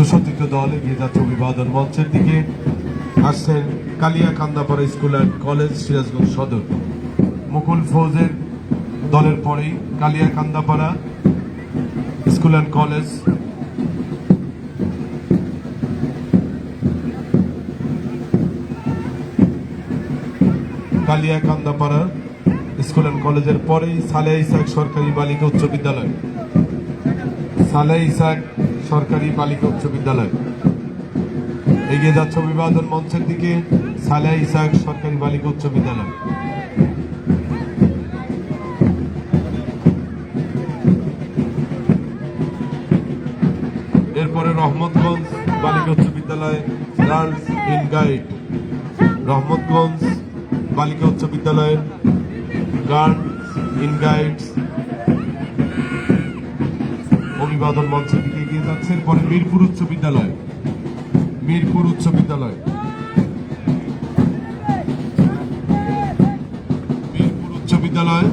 সুসজ্জিত দল এগিয়ে যাচ্ছে অভিবাদন মঞ্চের দিকে। আসছেন Kaliyakandapara school and college, Sirajganj সদর। মুকুল ফৌজের দলের পরেই Kaliyakandapara school and college. Kaliyakandapara school and কলেজের পরেই সালেহ ইসাক সরকারি বালিকা উচ্চ বিদ্যালয়। সালেহ ইসাক সরকারি বালিকা উচ্চ বিদ্যালয় এগিয়ে যাচ্ছে অভিবাদন মঞ্চের দিকে। সালেহ ইসাক সরকারি বালিকা উচ্চ বিদ্যালয়। এরপরে রহমতগঞ্জ বালিকা উচ্চ বিদ্যালয় গার্লস ইন গাইড। রহমতগঞ্জ বালিকা উচ্চ বিদ্যালয়ের গার্লস ইন গাইডস অভিবাদন মঞ্চের দিকে এগিয়ে যাচ্ছে। এরপরে মিরপুর উচ্চ বিদ্যালয়। মিরপুর উচ্চ বিদ্যালয় মিরপুর উচ্চ বিদ্যালয়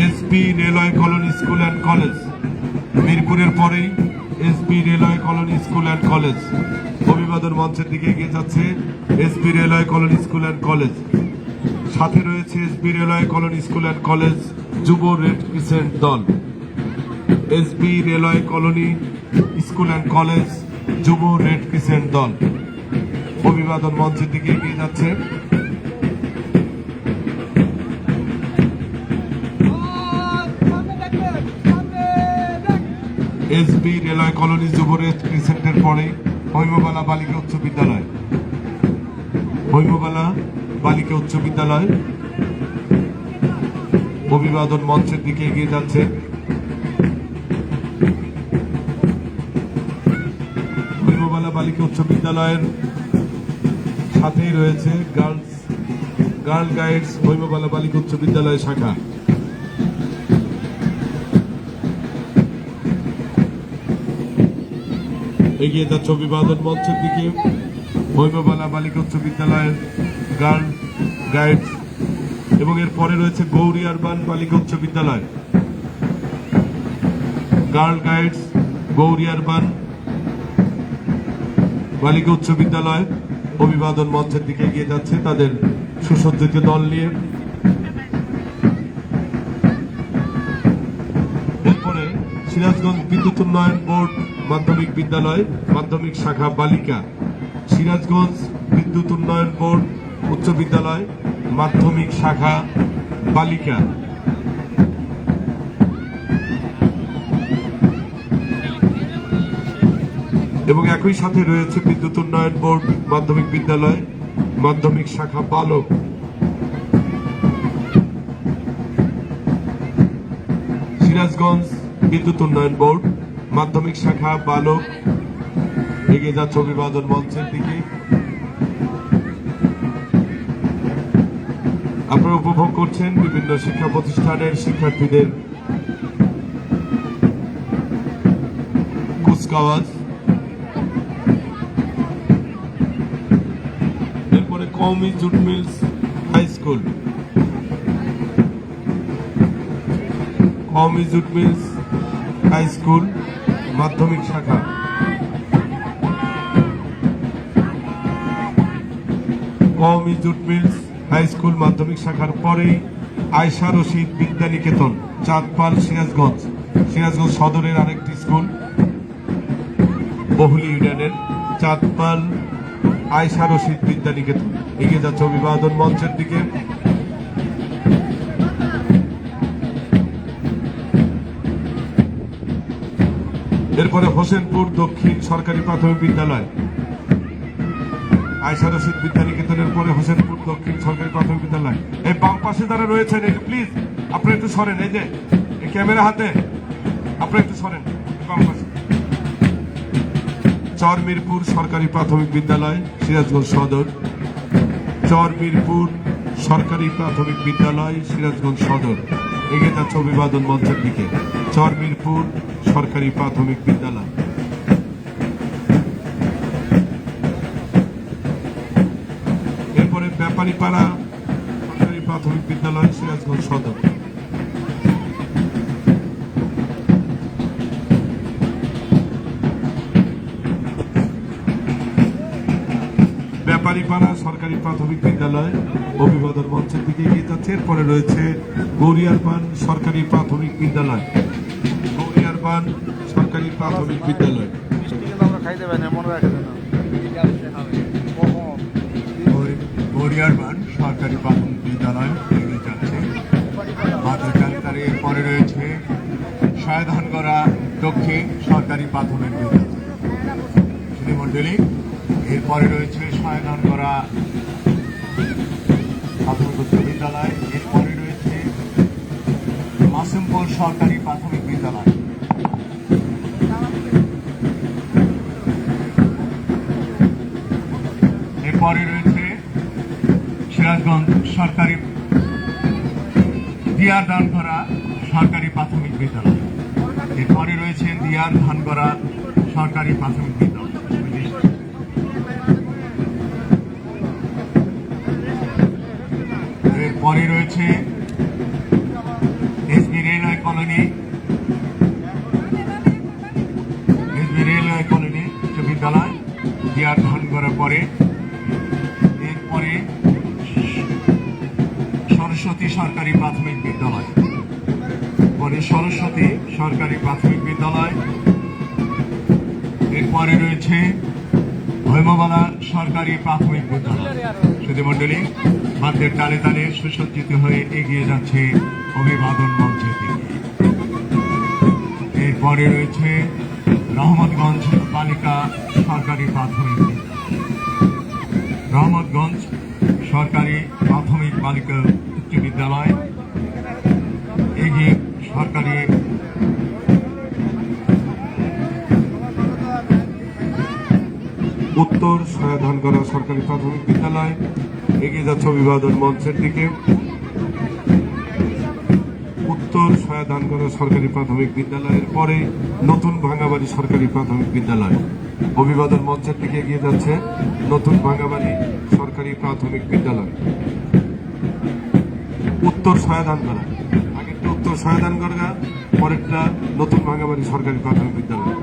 SP railway colony school and college. মিরপুরের পরেই SP railway colony school and college অভিবাদন মঞ্চের দিকে এগিয়ে যাচ্ছে। SP railway colony school and college, সাথে রয়েছে SP railway colony school and college যুব রেড ক্রিসেন্ট দল। SP railway colony school and college যুব রেড ক্রিসেন্ট দল অভিবাদন মঞ্চের দিকে এগিয়ে যাচ্ছে। এসবি রেলওয়ে কলোনি যুব রেড ক্রিসেন্টের পরে হৈমবালা বালিকা উচ্চ বিদ্যালয়। হৈমবালা বালিকা উচ্চ বিদ্যালয় অভিবাদন মঞ্চের দিকে এগিয়ে যাচ্ছে। হৈমবালা বালিকা উচ্চ বিদ্যালয়ের সাথেই রয়েছে গার্ল গাইডস হৈমবালা বালিকা উচ্চ বিদ্যালয় শাখা। এগিয়ে যাচ্ছে অভিবাদন মঞ্চের দিকে হৈমবালা বালিকা উচ্চ বিদ্যালয়ের গার্ল গাইডস এবং এর পরে রয়েছে গৌরী আরবান বালিকা উচ্চ বিদ্যালয়। গার্ল গাইডস গৌরী আরবান বালিকা উচ্চ বিদ্যালয় অভিবাদন মঞ্চের দিকে এগিয়ে যাচ্ছে তাদের সুসজ্জিত দল নিয়ে। এরপরে সিরাজগঞ্জ বিদ্যুৎ উন্নয়ন বোর্ড মাধ্যমিক বিদ্যালয় মাধ্যমিক শাখা বালিকা। সিরাজগঞ্জ বিদ্যুৎ উন্নয়ন বোর্ড উচ্চ বিদ্যালয় মাধ্যমিক শাখা বালিকা। এবং একই সাথে রয়েছে বিদ্যুৎ উন্নয়ন বোর্ড মাধ্যমিক বিদ্যালয় মাধ্যমিক শাখা বালক। সিরাজগঞ্জ বিদ্যুৎ উন্নয়ন বোর্ড মাধ্যমিক শাখা বালক এগিয়ে যাচ্ছে অভিবাদন মঞ্চের দিকে। আপনারা উপভোগ করছেন বিভিন্ন শিক্ষা প্রতিষ্ঠানের শিক্ষার্থীদের কুচকাওয়াজ। এরপরে কওমি জুট মিলস হাই স্কুল। কওমি জুট মিলস হাই স্কুল মাধ্যমিক শাখা। কওমি জুট মিলস হাই স্কুল মাধ্যমিক শাখার পরেই আয়শা রশিদ বিদ্যানিকেতন চাঁদপাল সিরাজগঞ্জ। সিরাজগঞ্জ সদরের আরেকটি স্কুল বহুলি ইউনিয়নের চাঁদপাল আয়শা রশিদ বিদ্যানিকেতন এগিয়ে যাচ্ছে অভিবাদন মঞ্চের দিকে। এরপরে হোসেনপুর দক্ষিণ সরকারি প্রাথমিক বিদ্যালয়। আয়শা রশিদ বিদ্যানিকেতনের পরে হোসেনপুর দক্ষিণ সরকারি প্রাথমিক বিদ্যালয়। এই বাম পাশে যারা রয়েছেন প্লিজ আপনারা একটু সরেন, এই যে ক্যামেরা হাতে আপনারা একটু সরেন বাম পাশে। চরমিরপুর সরকারি প্রাথমিক বিদ্যালয় সিরাজগঞ্জ সদর। চরমিরপুর সরকারি প্রাথমিক বিদ্যালয় সিরাজগঞ্জ সদর এগিয়ে যাচ্ছে অভিবাদন মঞ্চের দিকে। চরমিরপুর সরকারি প্রাথমিক বিদ্যালয়। এরপরে ব্যাপারীপাড়া প্রাথমিক বিদ্যালয়, সিরাজগঞ্জ সদর। ব্যাপারীপাড়া সরকারি প্রাথমিক বিদ্যালয় অভিবাদন মঞ্চের দিকে এগিয়ে যাচ্ছে। এরপরে রয়েছে গৌরিয়ারপান সরকারি প্রাথমিক বিদ্যালয়, গৌরিয়ারপান সরকারি প্রাথমিক বিদ্যালয়। গৌরিয়ারপান সরকারি প্রাথমিক বিদ্যালয় এগিয়ে যাচ্ছে। মাদ্রাসার এরপরে রয়েছে সায়ধানগড়া দক্ষিণ সরকারি প্রাথমিক বিদ্যালয় মন্ডলী। এরপরে রয়েছে সায়ধানগড়া প্রাথমিক উচ্চ বিদ্যালয়। এরপরে রয়েছে মাসুমপুর সরকারি প্রাথমিক বিদ্যালয়। এরপরে রয়েছে সিরাজগঞ্জ সরকারি দিয়ার ধানগড়া সরকারি প্রাথমিক বিদ্যালয়। এরপরে রয়েছে দিয়ার ধানগড়া সরকারি প্রাথমিক বিদ্যালয়। এরপরে রয়েছে SB railway colony, SB railway colony উচ্চ বিদ্যালয় দিয়ার ধানগড়া পরে। এরপরে সরস্বতী সরকারি প্রাথমিক বিদ্যালয়, পরে সরস্বতী সরকারি প্রাথমিক বিদ্যালয়। এরপরে রয়েছে হৈমবালা সরকারি প্রাথমিক বিদ্যালয়। সুধী মন্ডলী, বাদ্যের তালে তালে সুসজ্জিত হয়ে এগিয়ে যাচ্ছে অভিবাদন মঞ্চের দিকে। এরপরে রয়েছে রহমতগঞ্জ বালিকা সরকারি প্রাথমিক বিদ্যালয়, রহমতগঞ্জ সরকারি প্রাথমিক বালিকা উচ্চ বিদ্যালয়। এগিয়ে সরকারি উত্তর সায়ধানগড়া সরকারি প্রাথমিক বিদ্যালয় এগিয়ে যাচ্ছে অভিবাদন মঞ্চের দিকে। উত্তর সায়ধানগড়া সরকারি প্রাথমিক বিদ্যালয়ের পরে নতুন ভাঙ্গাবাড়ি সরকারি প্রাথমিক বিদ্যালয় অভিবাদন মঞ্চের দিকে এগিয়ে যাচ্ছে। নতুন ভাঙ্গাবাড়ি সরকারি প্রাথমিক বিদ্যালয়, উত্তর সায়ধানগড়া, আগেরটা উত্তর সায়ধানগড়া, পরেরটা নতুন ভাঙ্গাবাড়ি সরকারি প্রাথমিক বিদ্যালয়।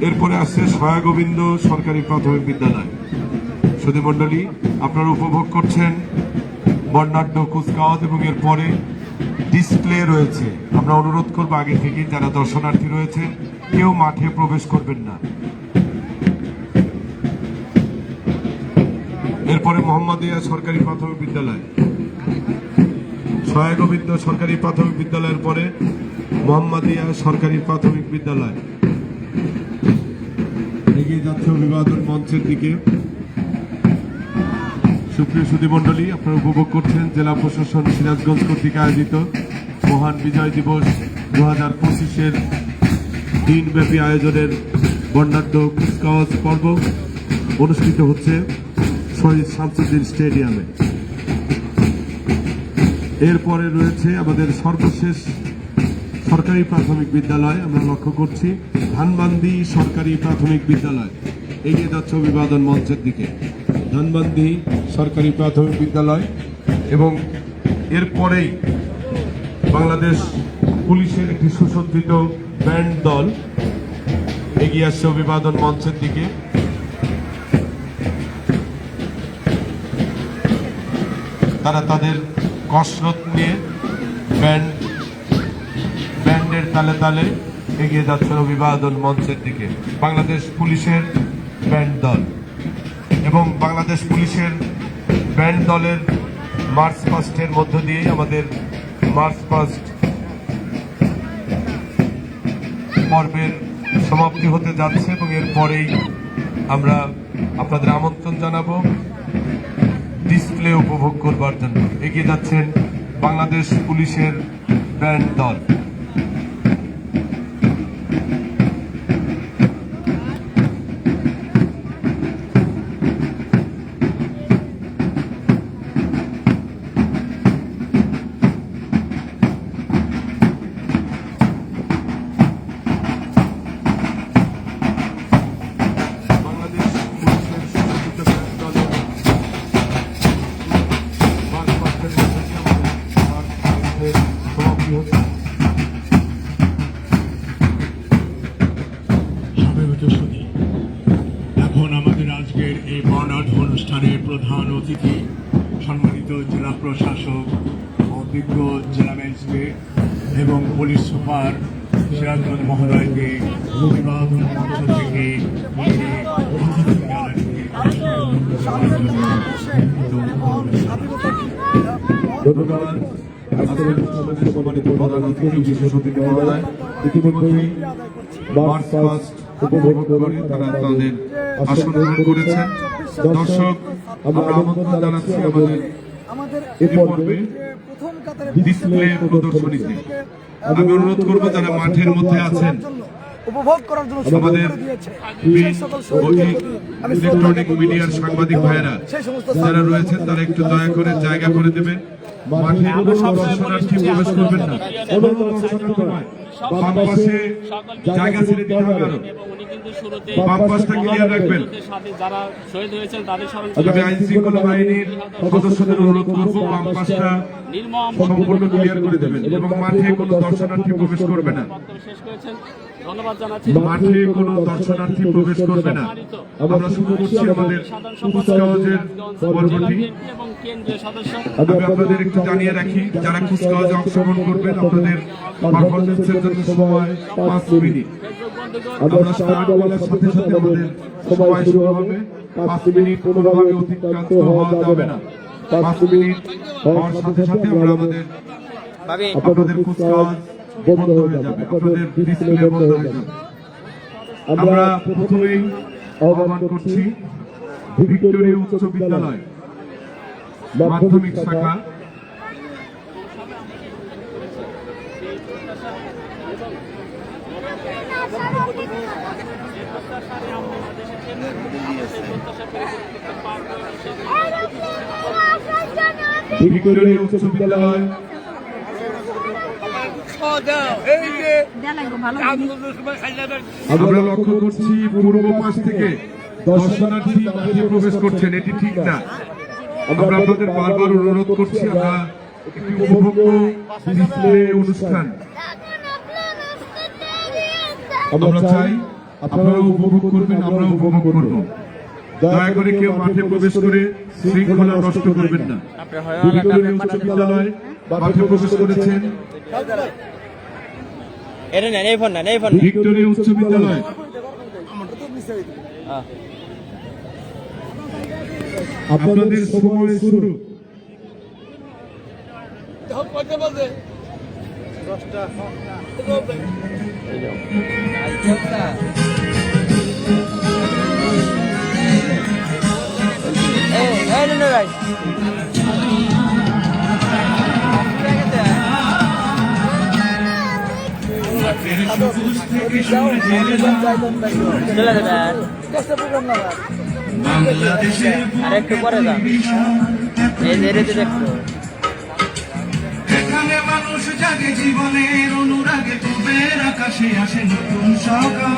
এরপরে আসছে সয়াগোবিন্দ সরকারি প্রাথমিক বিদ্যালয়। সুধী মন্ডলী, আপনারা উপভোগ করছেন বর্ণাঢ্য কুচকাওয়াজ এবং এরপরে ডিসপ্লে রয়েছে। আমরা অনুরোধ করবো আগে থেকে যারা দর্শনার্থী রয়েছেন কেউ মাঠে প্রবেশ করবেন না। এরপরে মোহাম্মদিয়া সরকারি প্রাথমিক বিদ্যালয়, সয়াগোবিন্দ সরকারি প্রাথমিক বিদ্যালয়ের পরে মোহাম্মদিয়া সরকারি প্রাথমিক বিদ্যালয় এগিয়ে যাচ্ছে অভিবাদন মঞ্চের দিকে। সুপ্রিয় সুধী মন্ডলী, আপনারা উপভোগ করছেন জেলা প্রশাসন সিরাজগঞ্জ কর্তৃক আয়োজিত মহান বিজয় দিবস 2025-এর দিনব্যাপী আয়োজনের বর্ণাঢ্য কুচকাওয়াজ পর্ব অনুষ্ঠিত হচ্ছে শহীদ শামসুদ্দিন স্টেডিয়ামে। এরপরে রয়েছে আমাদের সর্বশেষ সরকারি প্রাথমিক বিদ্যালয়, আমরা লক্ষ্য করছি ধানবান্দি সরকারি প্রাথমিক বিদ্যালয় এগিয়ে যাচ্ছে অভিবাদন মঞ্চের দিকে। ধানবান্দি সরকারি প্রাথমিক বিদ্যালয় এবং এরপরেই বাংলাদেশ পুলিশের একটি সুসজ্জিত ব্যান্ড দল এগিয়ে আসছে অভিবাদন মঞ্চের দিকে। তারা তাদের কসরত নিয়ে ব্যান্ডের তালে তালে এগিয়ে যাচ্ছে অভিবাদন মঞ্চের দিকে। বাংলাদেশ পুলিশের ব্যান্ড দল এবং বাংলাদেশ পুলিশের ব্যান্ড দলের মার্চ পাস্টের মধ্য দিয়ে আমাদের মার্চ পাস্ট পর্বের সমাপ্তি হতে যাচ্ছে এবং এরপরেই আমরা আপনাদের আমন্ত্রণ জানাবো ডিসপ্লে উপভোগ করবার জন্য। এগিয়ে যাচ্ছেন বাংলাদেশ পুলিশের ব্যান্ড দল। বাংলাদেশ পুলিশের এখন আমাদের আজকের এই বর্ণাঢ্য অনুষ্ঠানের প্রধান অতিথি সম্মানিত জেলা প্রশাসক অভিজ্ঞ জেলা ম্যাজিস্ট্রেট এবং পুলিশ সুপার সিরাজগঞ্জ মহোদয়কে অভিবাদন মঞ্চ থেকে অতিথি গ্যালারিতে ধন্যবাদ। আজকের অনুষ্ঠানের সম্মানিত প্রধান অতিথি বিশেষ অতিথি মহোদয় ইতিমধ্যেই মার্চ পাস্ট উপভোগ করে তারা তাদের আসন গ্রহণ করেছেন। দর্শক, আমরা আমন্ত্রণ জানাচ্ছি আমাদের এই পর্বে ডিসপ্লে প্রদর্শনীতে। আমি অনুরোধ করব যারা মাঠের মধ্যে আছেন উপভোগ করার জন্য আমাদের ইলেকট্রনিক মিডিয়ার সাংবাদিক ভাইয়েরা যারা রয়েছেন তারা একটু দয়া করে জায়গা করে দেবেন। মাঠে কোনো দর্শনার্থী প্রবেশ করবেন না, কোনো দর্শনার্থী নয়। বাম পাশে জায়গা ছেড়ে দিতে হবে আরো। বাম পাশটা ক্লিয়ার রাখবেন। যারা শহীদ হয়েছেন তাদের স্মরণ আমি আইন শৃঙ্খলা বাহিনীর সদস্যদের অনুরোধ করবো বাম পাশটা সম্পূর্ণ ক্লিয়ার করে দেবেন এবং মাঠে কোনো দর্শনার্থী প্রবেশ করবে না। শেষ করেছেন, ধন্যবাদ জানাচ্ছি। মাঠে কোনো দর্শনার্থী প্রবেশ করবে না। আমরা শুরু করছি আমাদের কুচকাওয়াজের পর্বটি। এবং কেন্দ্রীয় সদস্য আমি আপনাদের একটু জানিয়ে রাখি, যারা কুচকাওয়াজে অংশগ্রহণ করবেন আপনাদের পারফরমেন্সের জন্য সময় 5 মিনিট। আমরা স্টার্ট বলার সাথে সাথে আমাদের সময় শুরু হবে। 5 মিনিট কোনোভাবে অতিক্রান্ত হওয়া যাবে না। 5 মিনিট হওয়ার সাথে সাথে আমরা আপনাদের কুচকাওয়াজ বন্ধ হয়ে যাবে, আপনাদের ডিসপ্লে বন্ধ হয়ে যাবে। আমরা প্রথমেই আহ্বান করছি ভিক্টোরিয়া উচ্চ বিদ্যালয় মাধ্যমিক শাখা ভিক্টোরিয়া উচ্চ বিদ্যালয় আমরা লক্ষ্য করছি পূর্ব পাশ থেকে দর্শনার্থী মাঠে প্রবেশ করছেন, এটি ঠিক না। আমরা আপনাদের বারবার অনুরোধ করছি, আমরা একটি উপভোগ্য ডিসপ্লে অনুষ্ঠান আমরা চাই, আপনারা উপভোগ করবেন, আমরা উপভোগ করব। দয়া করে কেউ মাঠে প্রবেশ করে শৃঙ্খলা নষ্ট করবেন না। ভিক্টোরিয়া উচ্চ বিদ্যালয় মাঠে প্রবেশ করেছেন ভিক্টোরিয়া উচ্চ বিদ্যালয় আপনাদের সময় শুরু। আরেকটু পরে যান, এখানে মানুষ জাগে জীবনের অনুরাগে, পূবের আকাশে আসে নতুন সকাল।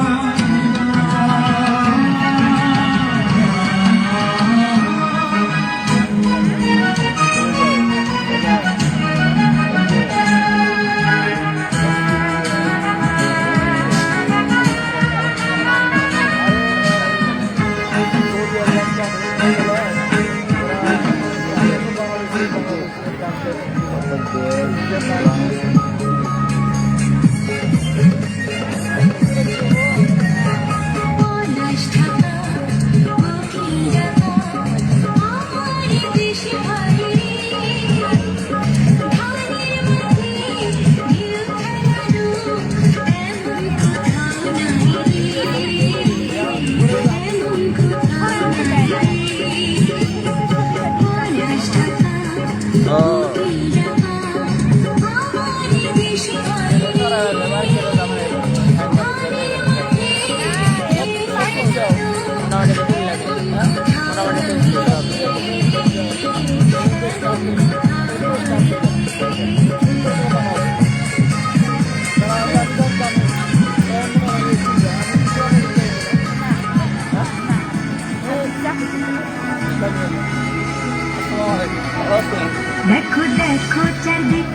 দেখো দেখো চারদিক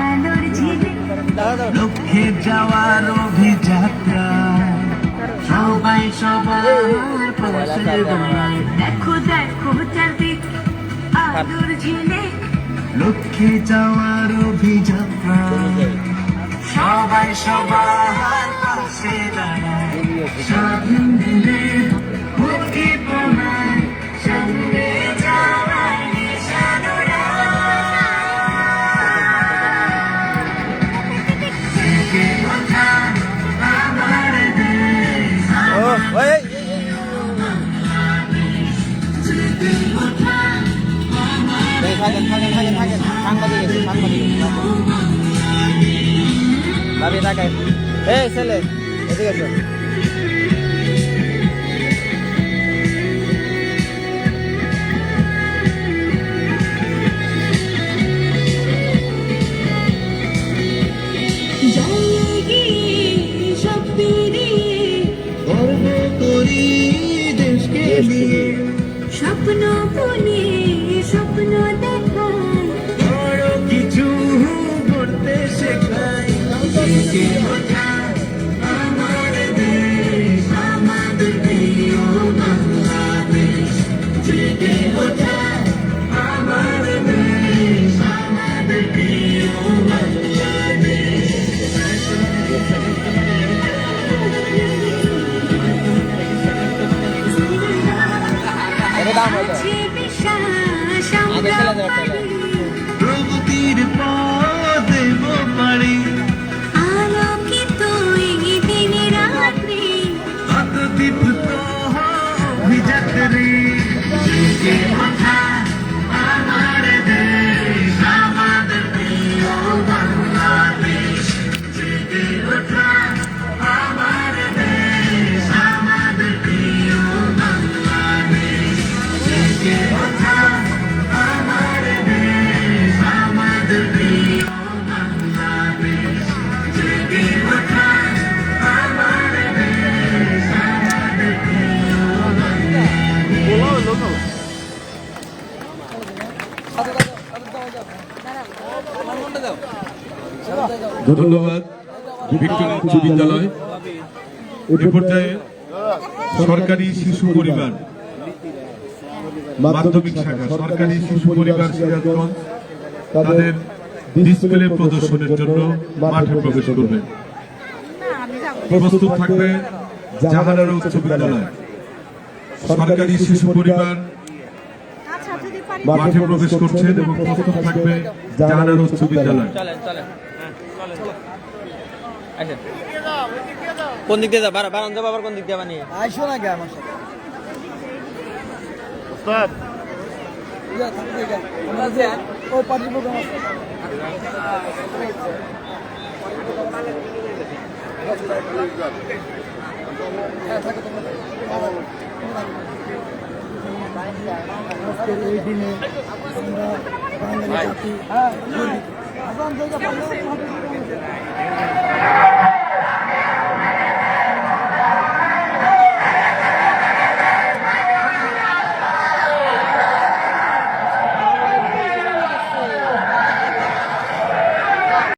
আলোর ঝিলিক, লক্ষ্যে যাওয়ার অভিযাত্রা সবাই সবার পাশে দাঁড়ায় দেখো দেখো চারদিক আলোর ঝিলে লক্ষ্যে যাওয়ার অভিযান সবাই সবার পাশে দাঁড়ায় স্বাধীন দিলে উদ্দীপনায় সামনে যাওয়ার নিশানরা জেগে ওঠা আমার দেশ জেগে ওঠা থাকেন সাংবাদিক ভাবি থাকেন এই ছেলে এদিকে এসো গর্ব করি দেশকে নিয়ে স্বপ্ন বনে স্বপ্ন দেখায় বড় কিছু করতে শেখাই জেগে ওঠা আমার দেশ আমাদের প্রিয় বাংলাদেশ জেগে ওঠা আমার দেশ আমাদের প্রিয় আছে বিশ্বাস আমরা পারি প্রগতির পথ দেব পারি আলোকিত এই দিন রাত্রি কত দীপ্ত অভিযাত্রী জেগে ওঠা আমার দেশ আমাদের প্রিয় বাংলাদেশ জেগে ওঠা আমার দেশ আমাদের প্রিয় বাংলাদেশ জেগে ওঠা আমার দেশ আমাদের প্রিয় বাংলাদেশ জেগে ওঠা আমার দেশ আমাদের প্রিয় ধন্যবাদ ভিক্টোরিয়া উচ্চ বিদ্যালয়। এ পর্যায়ে সরকারি শিশু পরিবার মাধ্যমিক শাখা সরকারি শিশু পরিবার সিরাজগঞ্জ তাদের ডিসপ্লে প্রদর্শনের জন্য মাঠে প্রবেশ করবে। প্রস্তুত থাকবে জাহানারা উচ্চ বিদ্যালয়। সরকারি শিশু পরিবার মাঠে প্রবেশ করছেন এবং প্রস্তুত থাকবে জাহানারা উচ্চ বিদ্যালয়। কোন দিক দিয়ে যা বারান যাবো আবার কোন দিক দিয়ে বানিয়ে আইসো না কে আমার সাথে আমরা যে ও পার্টি প্রোগ্রাম আছে এই দিনে আমরা বাঙালি জাতি